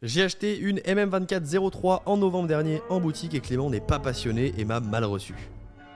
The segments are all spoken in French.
J'ai acheté une MM2403 en novembre dernier en boutique et Clément n'est pas passionné et m'a mal reçu.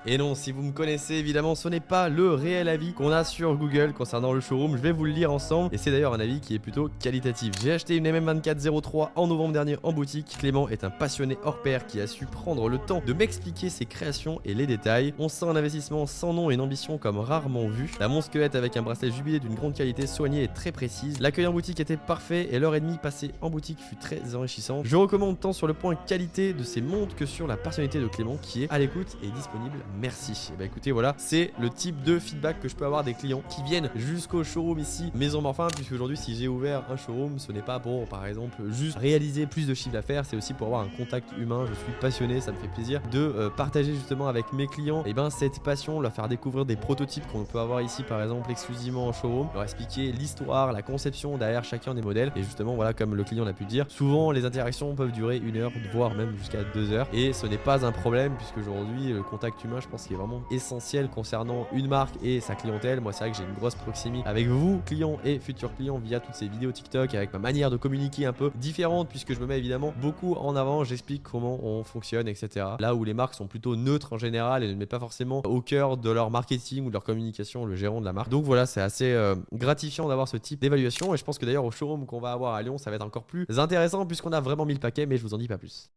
Et non, si vous me connaissez, évidemment, ce n'est pas le réel avis qu'on a sur Google concernant le showroom. Je vais vous le lire ensemble et c'est d'ailleurs un avis qui est plutôt qualitatif. J'ai acheté une MM2403 en novembre dernier en boutique. Clément est un passionné hors pair qui a su prendre le temps de m'expliquer ses créations et les détails. On sent un investissement sans nom et une ambition comme rarement vu. La monsquelette avec un bracelet jubilé d'une grande qualité soignée et très précise. L'accueil en boutique était parfait et l'heure et demie passée en boutique fut très enrichissante. Je recommande tant sur le point qualité de ces montres que sur la personnalité de Clément qui est à l'écoute et disponible. Merci. Et bah écoutez, voilà, c'est le type de feedback que je peux avoir des clients qui viennent jusqu'au showroom ici, Maison Morphin, puisque aujourd'hui, si j'ai ouvert un showroom, ce n'est pas pour, par exemple, juste réaliser plus de chiffre d'affaires, c'est aussi pour avoir un contact humain. Je suis passionné, ça me fait plaisir de partager justement avec mes clients et ben cette passion, leur faire découvrir des prototypes qu'on peut avoir ici, par exemple, exclusivement en showroom, leur expliquer l'histoire, la conception derrière chacun des modèles. Et justement, voilà, comme le client l'a pu le dire, souvent les interactions peuvent durer 1 heure, voire même jusqu'à 2 heures. Et ce n'est pas un problème, puisque aujourd'hui, le contact humain, je pense qu'il est vraiment essentiel concernant une marque et sa clientèle. Moi, c'est vrai que j'ai une grosse proximité avec vous, clients et futurs clients, via toutes ces vidéos TikTok, avec ma manière de communiquer un peu différente, puisque je me mets évidemment beaucoup en avant, j'explique comment on fonctionne, etc. Là où les marques sont plutôt neutres en général et ne mettent pas forcément au cœur de leur marketing ou de leur communication le gérant de la marque. Donc voilà, c'est assez gratifiant d'avoir ce type d'évaluation et je pense que d'ailleurs au showroom qu'on va avoir à Lyon, ça va être encore plus intéressant puisqu'on a vraiment mis le paquet, mais je vous en dis pas plus.